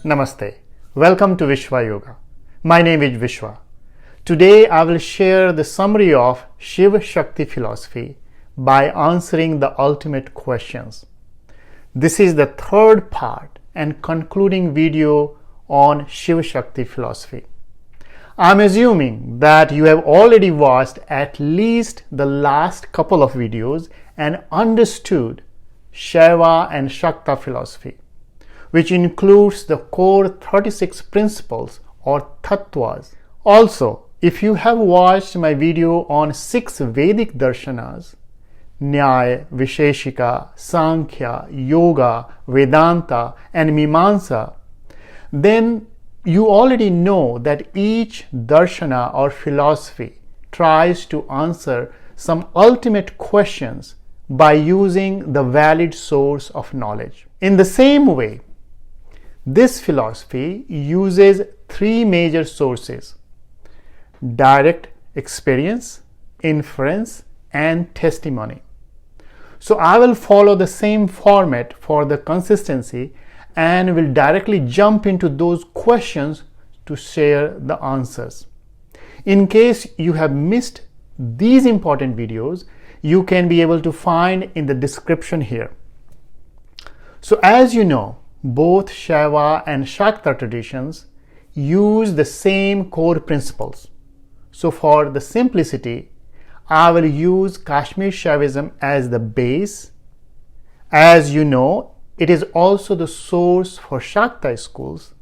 Namaste. Welcome to Vishwa Yoga. My name is Vishwa. Today I will share the summary of Shiva-Shakti philosophy by answering the ultimate questions. This is the third part and concluding video on Shiva-Shakti philosophy. I am assuming that you have already watched at least the last couple of videos and understood Shaiva and Shakta philosophy, which includes the core 36 principles or tattvas. Also, if you have watched my video on 6 Vedic darshanas, Nyaya, Vaisesika, Samkhya, Yoga, Vedanta and Mimamsa, then you already know that each darshana or philosophy tries to answer some ultimate questions by using the valid source of knowledge. In the same way, this philosophy uses 3 major sources: direct experience, inference, and testimony. So I will follow the same format for the consistency and will directly jump into those questions to share the answers. In case you have missed these important videos, you can be able to find in the description here. So as you know, both Shaiva and Shakta traditions use the same core principles. So for the simplicity, I will use Kashmir Shaivism as the base. As you know, it is also the source for Shakta schools,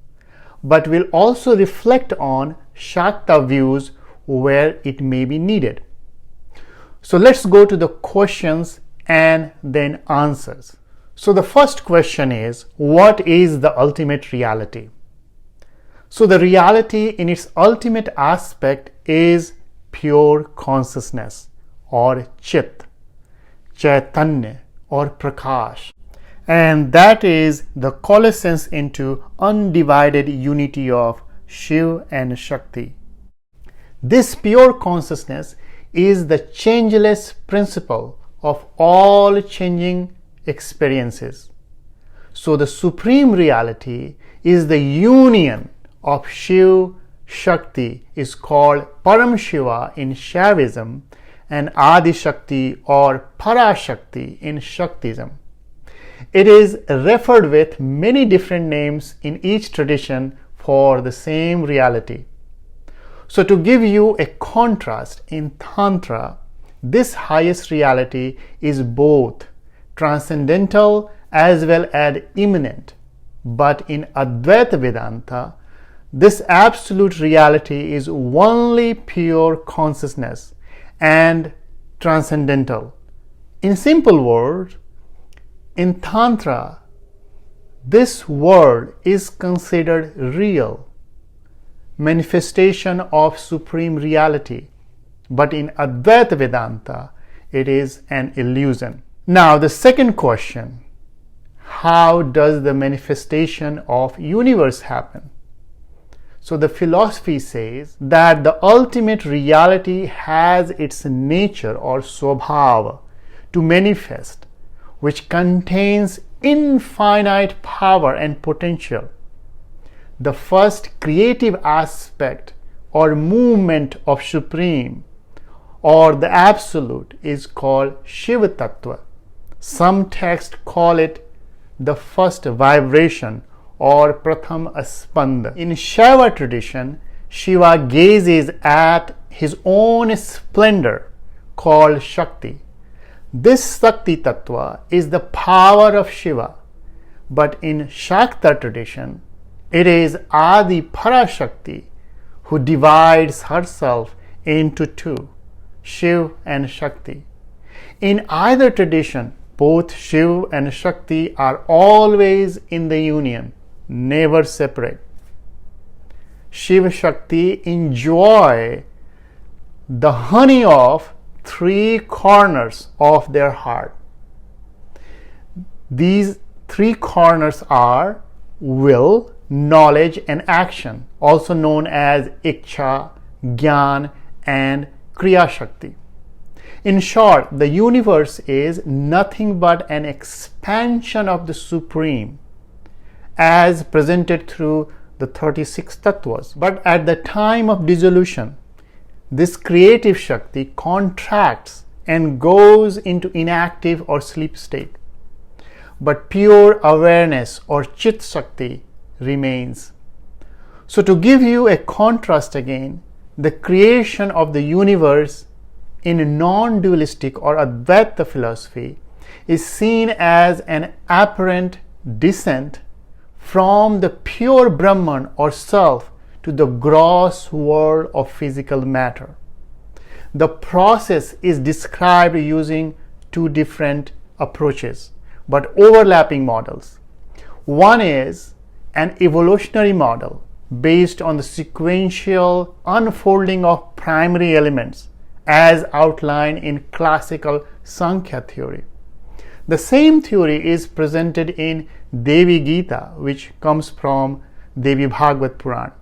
but will also reflect on Shakta views where it may be needed. So let's go to the questions and then answers. So the first question is, what is the ultimate reality? So the reality in its ultimate aspect is pure consciousness or Chit, Chaitanya or Prakash. And that is the coalescence into undivided unity of Shiva and Shakti. This pure consciousness is the changeless principle of all changing experiences. So the supreme reality is the union of Shiva Shakti is called Param Shiva in Shaivism and Adi Shakti or Parashakti in Shaktism. It is referred with many different names in each tradition for the same reality. So to give you a contrast, in Tantra, this highest reality is both transcendental as well as immanent. But in Advaita Vedanta, this absolute reality is only pure consciousness and transcendental. In simple words, in Tantra, this world is considered real, manifestation of supreme reality, but in Advaita Vedanta, it is an illusion. Now the second question, how does the manifestation of universe happen? So the philosophy says that the ultimate reality has its nature or swabhava to manifest, which contains infinite power and potential. The first creative aspect or movement of Supreme or the Absolute is called Shiva Tattva. Some texts call it the first vibration or Pratham Spanda. In Shaiva tradition, Shiva gazes at his own splendor called Shakti. This Shakti Tattva is the power of Shiva, but in Shakta tradition, it is Adi Parashakti who divides herself into 2, Shiva and Shakti. In either tradition, both Shiva and Shakti are always in the union, never separate. Shiva-Shakti enjoy the honey of 3 corners of their heart. These 3 corners are will, knowledge and action, also known as Iksha, Gyan and Kriya Shakti. In short, the universe is nothing but an expansion of the Supreme, as presented through the 36 tattvas. But at the time of dissolution, this creative Shakti contracts and goes into inactive or sleep state. But pure awareness or Chit Shakti remains. So to give you a contrast again, the creation of the universe in non-dualistic or Advaita philosophy is seen as an apparent descent from the pure Brahman or self to the gross world of physical matter. The process is described using two different approaches, but overlapping models. One is an evolutionary model based on the sequential unfolding of primary elements as outlined in classical Samkhya theory. The same theory is presented in Devi Gita, which comes from Devi Bhagavad Purana.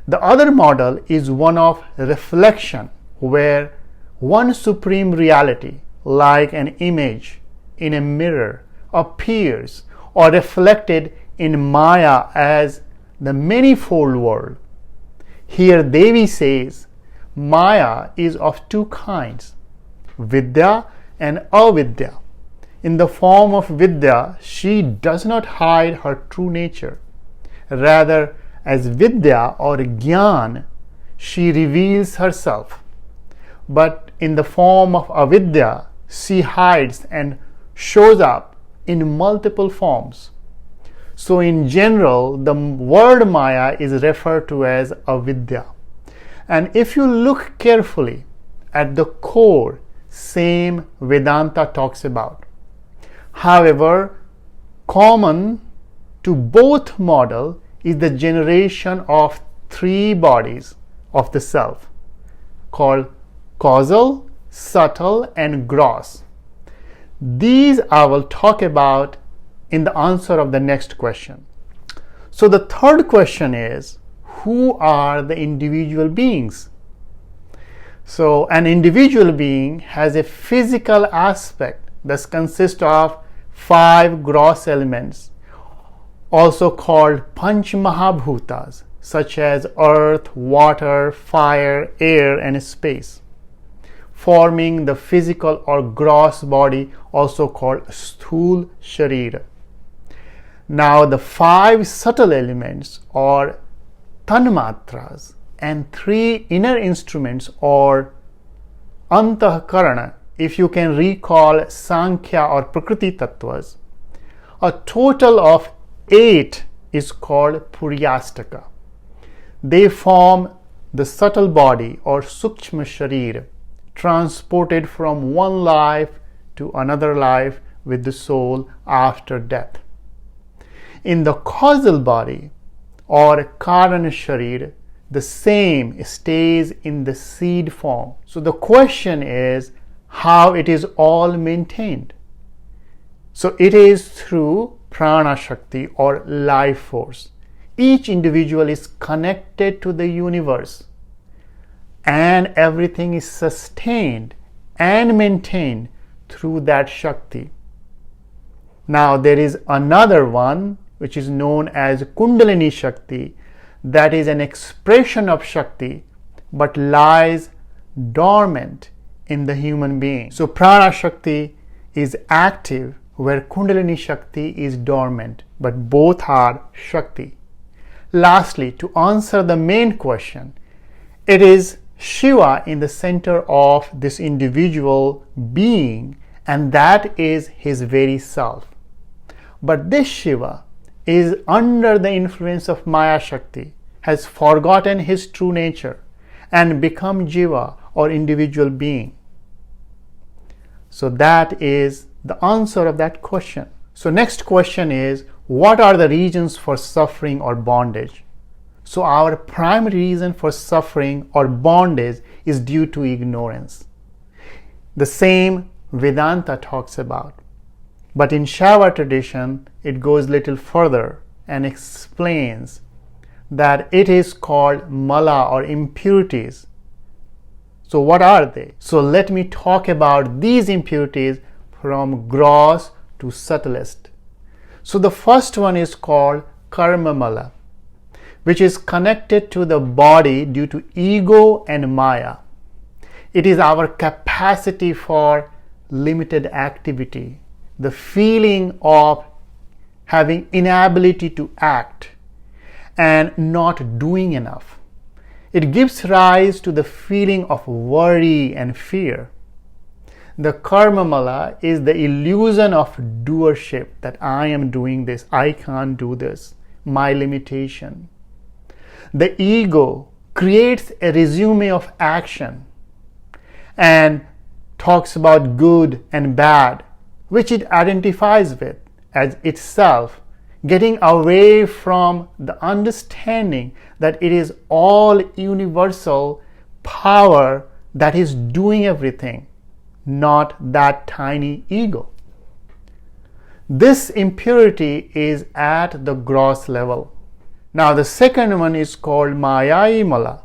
The other model is one of reflection, where one supreme reality, like an image in a mirror, appears or reflected in Maya as the manifold world. Here Devi says Maya is of two kinds, Vidya and Avidya. In the form of Vidya, she does not hide her true nature. Rather, as Vidya or Jnana, she reveals herself. But in the form of Avidya, she hides and shows up in multiple forms. So in general, the word Maya is referred to as Avidya. And if you look carefully at the core, same Vedanta talks about. However, common to both models is the generation of three bodies of the self, called causal, subtle, and gross. These I will talk about in the answer of the next question. So the third question is, who are the individual beings? So an individual being has a physical aspect that consists of 5 gross elements, also called Panch Mahabhutas, such as earth, water, fire, air, and space, forming the physical or gross body, also called Sthul Sharira. Now the 5 subtle elements or Tanmatras and 3 inner instruments or Antahkarana, if you can recall Samkhya or Prakriti Tattvas, a total of 8 is called Puryastaka. They form the subtle body or Sukshma Sharir, transported from one life to another life with the soul after death. In the causal body or Karana Sharir, the same stays in the seed form. So the question is how it is all maintained. So it is through Prana Shakti or life force. Each individual is connected to the universe, and everything is sustained and maintained through that Shakti. Now there is another one which is known as Kundalini Shakti, that is an expression of Shakti but lies dormant in the human being. So Prana Shakti is active where Kundalini Shakti is dormant, but both are Shakti. Lastly, to answer the main question, it is Shiva in the center of this individual being, and that is his very self. But this Shiva is under the influence of Maya Shakti, has forgotten his true nature and become Jiva or individual being. So that is the answer of that question. So next question is, what are the reasons for suffering or bondage? So our primary reason for suffering or bondage is due to ignorance. The same Vedanta talks about. But in Shaiva tradition, it goes little further and explains that it is called mala or impurities. So what are they? So let me talk about these impurities from gross to subtlest. So the first one is called karma mala, which is connected to the body due to ego and Maya. It is our capacity for limited activity, the feeling of having inability to act and not doing enough. It gives rise to the feeling of worry and fear. The karma mala is the illusion of doership, that I am doing this, I can't do this, my limitation. The ego creates a resume of action and talks about good and bad, which it identifies with as itself, getting away from the understanding that it is all universal power that is doing everything, not that tiny ego. This impurity is at the gross level. Now the second one is called Maya mala,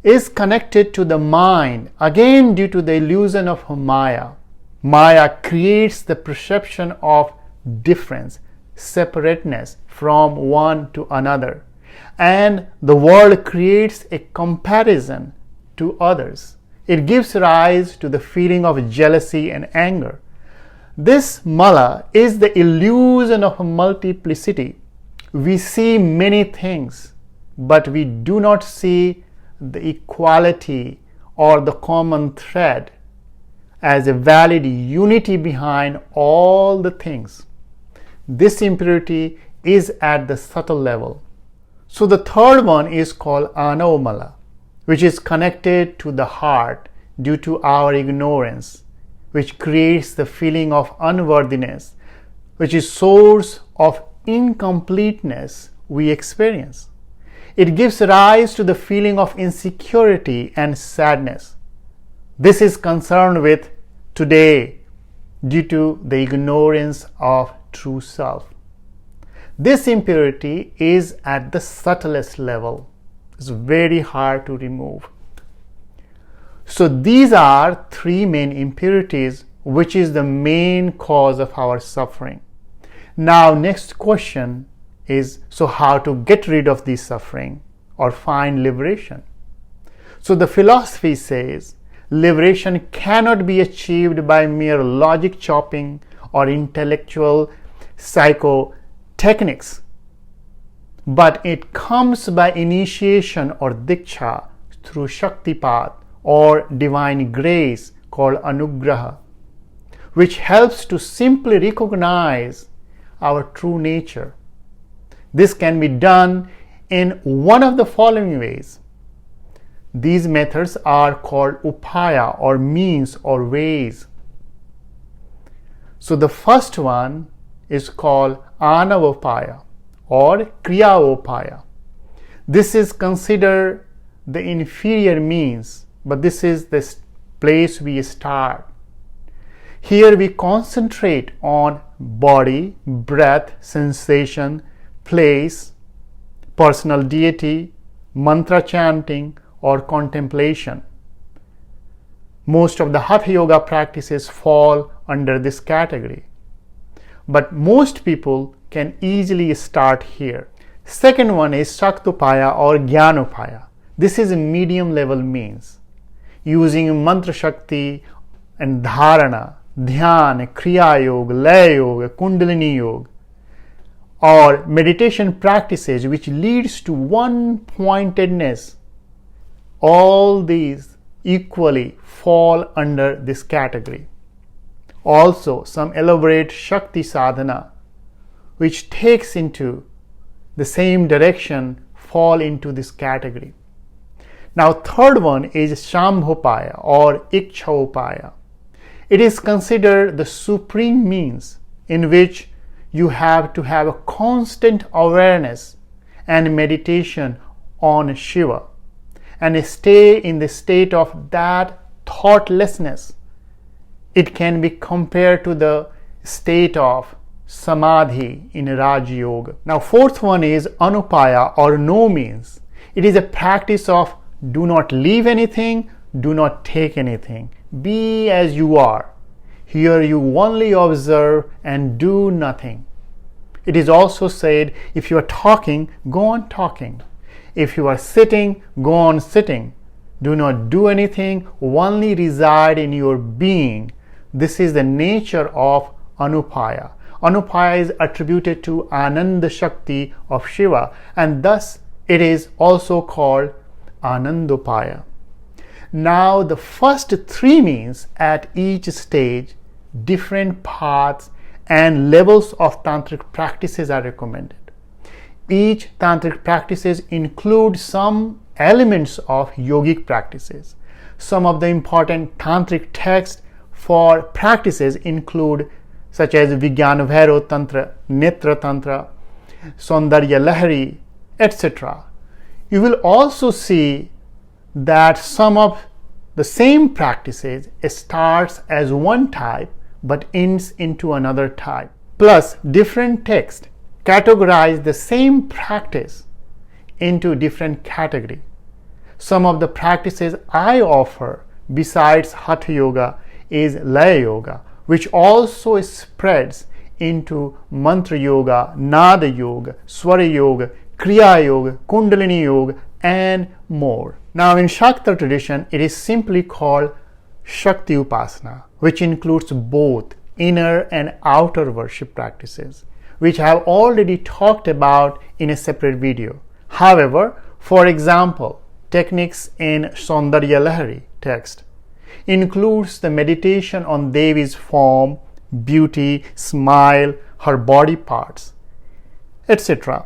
is connected to the mind, again due to the illusion of Maya. Maya creates the perception of difference, separateness from one to another, and the world creates a comparison to others. It gives rise to the feeling of jealousy and anger. This mala is the illusion of multiplicity. We see many things, but we do not see the equality or the common thread as a valid unity behind all the things. This impurity is at the subtle level. So the third one is called Anomala, which is connected to the heart due to our ignorance, which creates the feeling of unworthiness, which is source of incompleteness we experience. It gives rise to the feeling of insecurity and sadness. This is concerned with today due to the ignorance of true self. This impurity is at the subtlest level. It's very hard to remove. So these are three main impurities, which is the main cause of our suffering. Now next question is, so how to get rid of this suffering or find liberation? So the philosophy says liberation cannot be achieved by mere logic chopping or intellectual psycho techniques, but it comes by initiation or diksha through Shakti path or divine grace called anugraha, which helps to simply recognize our true nature. This can be done in one of the following ways. These methods are called upaya or means or ways. So the first one is called anavopaya or kriyavopaya. This is considered the inferior means, but this is the place we start. Here we concentrate on body, breath, sensation, place, personal deity, mantra chanting, or contemplation. Most of the Hatha Yoga practices fall under this category, but most people can easily start here. Second one is Shaktopaya or Jnanopaya. This is a medium level means, using mantra shakti and dharana, dhyan, kriya yoga, laya yoga, kundalini yoga, or meditation practices which leads to one pointedness. All these equally fall under this category. Also, some elaborate Shakti sadhana which takes into the same direction fall into this category. Now third one is Shambhopaya or Ikchaopaya. It is considered the supreme means in which you have to have a constant awareness and meditation on Shiva and stay in the state of that thoughtlessness. It can be compared to the state of samadhi in Raj Yoga. Now fourth one is Anupaya or no means. It is a practice of do not leave anything, do not take anything. Be as you are. Here you only observe and do nothing. It is also said, if you are talking, go on talking. If you are sitting, go on sitting. Do not do anything, only reside in your being. This is the nature of Anupaya. Anupaya is attributed to Ananda Shakti of Shiva, and thus it is also called Anandopaya. Now, the first three means at each stage, different paths and levels of tantric practices are recommended. Each tantric practices include some elements of yogic practices. Some of the important tantric texts for practices include such as Vijnana Tantra, Netra Tantra, Saundarya Lahari, etc. You will also see that some of the same practices starts as one type but ends into another type. Plus, different texts categorize the same practice into different categories. Some of the practices I offer besides Hatha Yoga is Laya Yoga, which also spreads into Mantra Yoga, Nada Yoga, Swara Yoga, Kriya Yoga, Kundalini Yoga, and more. Now, in Shakta tradition, it is simply called Shakti Upasana, which includes both inner and outer worship practices, which I have already talked about in a separate video. However, for example, techniques in Saundarya Lahari text includes the meditation on Devi's form, beauty, smile, her body parts, etc.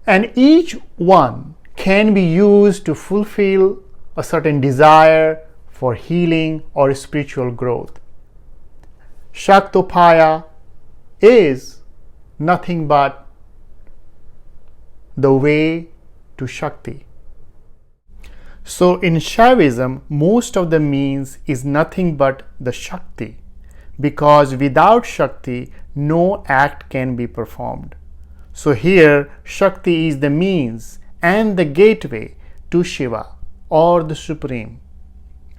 And each one can be used to fulfill a certain desire for healing or spiritual growth. Shaktopaya is nothing but the way to Shakti. So in Shaivism, most of the means is nothing but the Shakti, because without Shakti, no act can be performed. So here, Shakti is the means and the gateway to Shiva or the Supreme.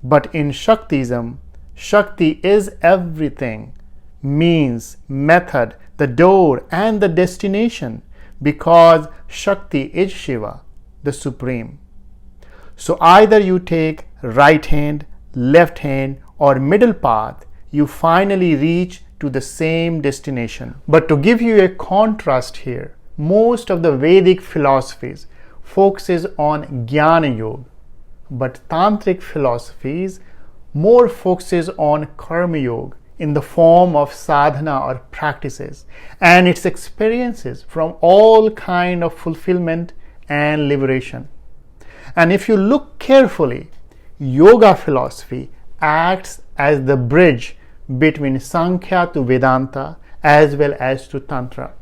But in Shaktism, Shakti is everything, means, method, the door and the destination, because Shakti is Shiva, the Supreme. So either you take right hand, left hand or middle path, you finally reach to the same destination. But to give you a contrast here, most of the Vedic philosophies focuses on Jnana Yoga, but Tantric philosophies more focuses on Karma Yoga in the form of sadhana or practices and its experiences from all kind of fulfillment and liberation. And if you look carefully, yoga philosophy acts as the bridge between Samkhya to Vedanta as well as to Tantra.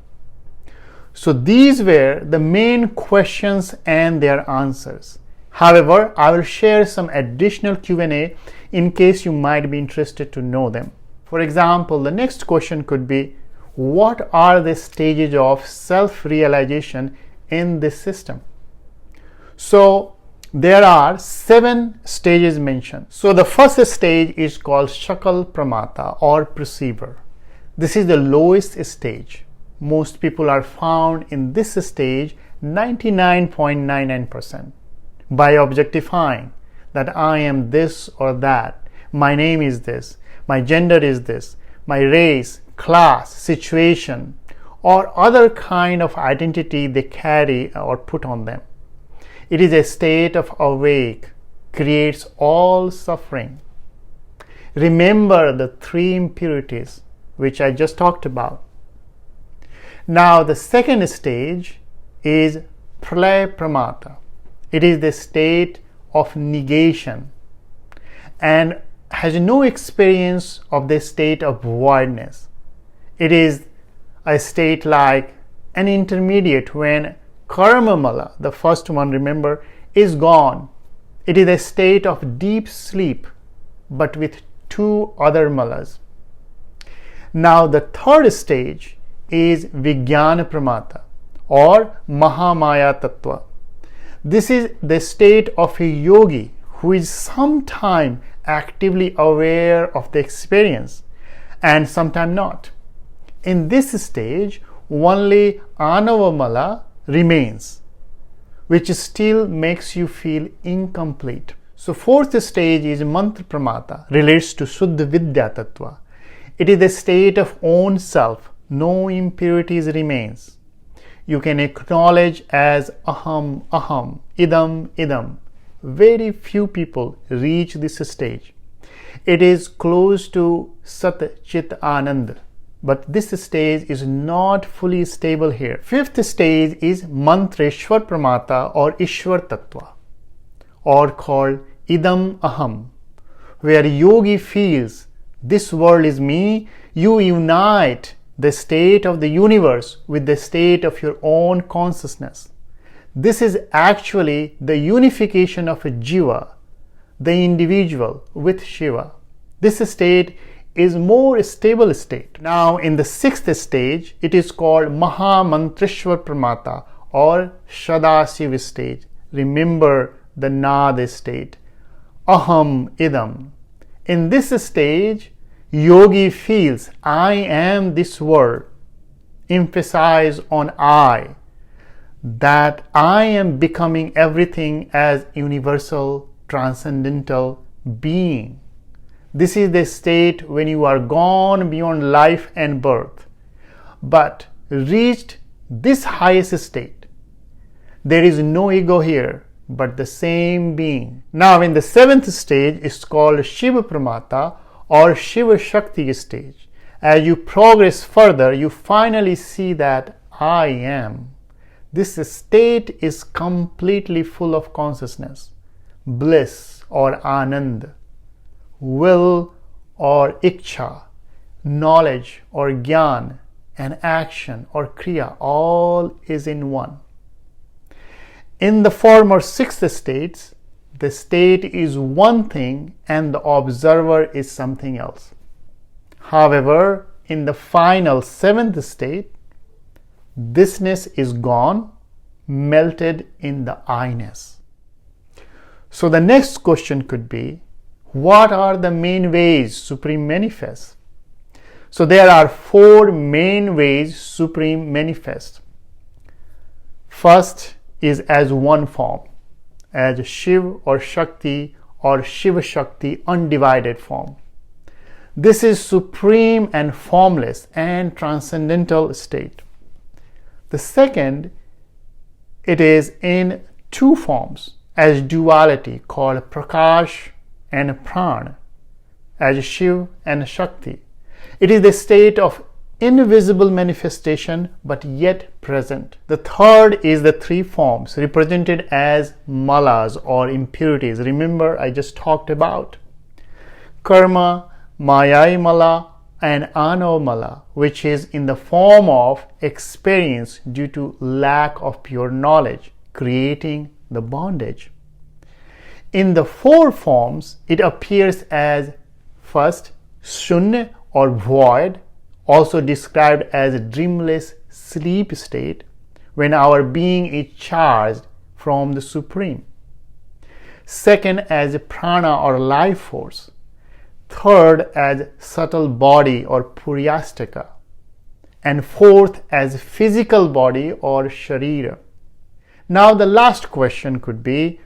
So these were the main questions and their answers. However, I will share some additional Q&A in case you might be interested to know them. For example, the next question could be, what are the stages of self-realization in this system? So there are 7 stages mentioned. So the first stage is called Shakal Pramata or perceiver. This is the lowest stage. Most people are found in this stage 99.99% by objectifying that I am this or that, my name is this, my gender is this, my race, class, situation, or other kind of identity they carry or put on them. It is a state of awake, creates all suffering. Remember the 3 impurities which I just talked about. Now the second stage is Pralaya Pramata. It is the state of negation and has no experience of the state of voidness. It is a state like an intermediate when Karma Mala, the first one, remember, is gone. It is a state of deep sleep, but with 2 other malas. Now the third stage is Vijnana Pramata or Mahamaya Tattva. This is the state of a yogi who is sometime actively aware of the experience and sometime not. In this stage, only Anavamala remains, which still makes you feel incomplete. So fourth stage is Mantra Pramata, relates to Suddha Vidya Tattva. It is the state of own self, no impurities remains. You can acknowledge as aham, aham, idam, idam. Very few people reach this stage. It is close to Sat Chit Anand, but this stage is not fully stable here. Fifth stage is Mantreshwar Pramata or Ishwar Tattva, or called Idam Aham, where yogi feels this world is me. You unite the state of the universe with the state of your own consciousness. This is actually the unification of a Jiva, the individual, with Shiva. This state is more stable state. Now in the sixth stage, it is called Mahamantreshwar Pramata or Shadasiva stage. Remember the Nada state. Aham Idam. In this stage, yogi feels I am this world. Emphasize on I, that I am becoming everything as universal, transcendental being. This is the state when you are gone beyond life and birth, but reached this highest state. There is no ego here, but the same being. Now in the seventh stage is called Shiva Pramata or Shiva-Shakti stage. As you progress further, you finally see that I am. This state is completely full of consciousness, bliss or anand, will or iksha, knowledge or gyan, and action or kriya, all is in one. In the former sixth states, the state is one thing and the observer is something else. However, in the final seventh state, thisness is gone, melted in the I-ness. So the next question could be, what are the main ways Supreme manifests? So there are four main ways Supreme manifests. First is as one form, as Shiv or Shakti or Shiva-Shakti undivided form. This is supreme and formless and transcendental state. The second, it is in two forms, as duality called Prakash and Prana, as Shiv and Shakti. It is the state of invisible manifestation but yet present. The third is the three forms represented as malas or impurities. Remember, I just talked about karma, mayai mala, and ano mala, which is in the form of experience due to lack of pure knowledge, creating the bondage. In the four forms, it appears as first shunya or void, also described as a dreamless sleep state, when our being is charged from the Supreme. Second, as a prana or life force. Third, as subtle body or puryastika. And fourth, as physical body or sharira. Now the last question could be,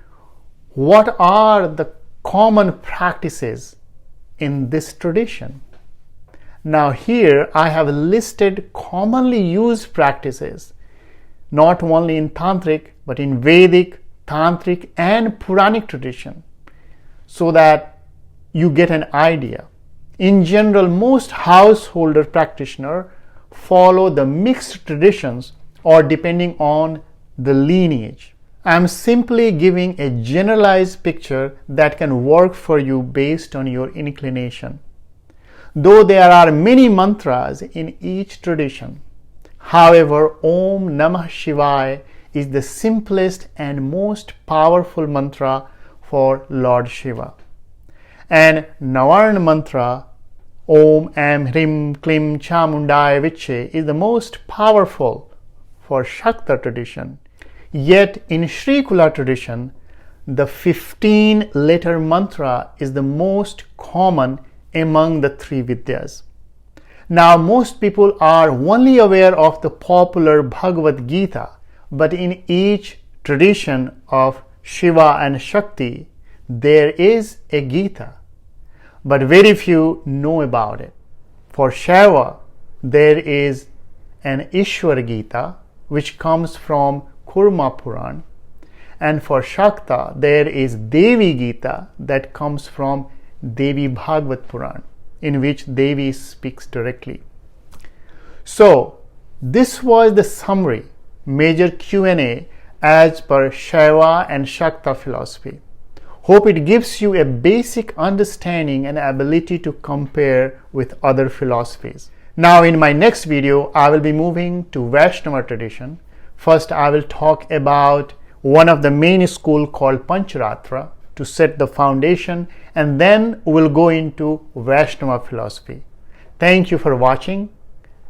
what are the common practices in this tradition? Now here I have listed commonly used practices, not only in Tantric but in Vedic, Tantric and Puranic tradition, so that you get an idea. In general, most householder practitioners follow the mixed traditions or depending on the lineage. I am simply giving a generalized picture that can work for you based on your inclination. Though there are many mantras in each tradition, however, Om Namah Shivaya is the simplest and most powerful mantra for Lord Shiva. And Navarna mantra, Om Am Hrim Klim Chamundaya Viche, is the most powerful for Shakta tradition. Yet in Shrikula tradition, the 15-letter mantra is the most common among the three Vidyas. Now, most people are only aware of the popular Bhagavad Gita, but in each tradition of Shiva and Shakti, there is a Gita, but very few know about it. For Shaiva, there is an Ishwar Gita, which comes from Kurma Puran, and for Shakta, there is Devi Gita that comes from Devi Bhagavad Puran, in which Devi speaks directly. So, this was the summary, major Q&A as per Shaiva and Shakta philosophy. Hope it gives you a basic understanding and ability to compare with other philosophies. Now in my next video, I will be moving to Vaishnava tradition. First, I will talk about one of the main school called Pancharatra to set the foundation, and then we'll go into Vaishnava philosophy. Thank you for watching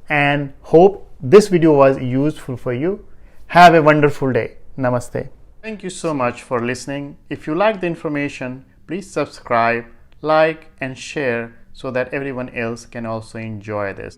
and hope this video was useful for you. Have a wonderful day. Namaste. Thank you so much for listening. If you like the information, please subscribe, like, and share so that everyone else can also enjoy this.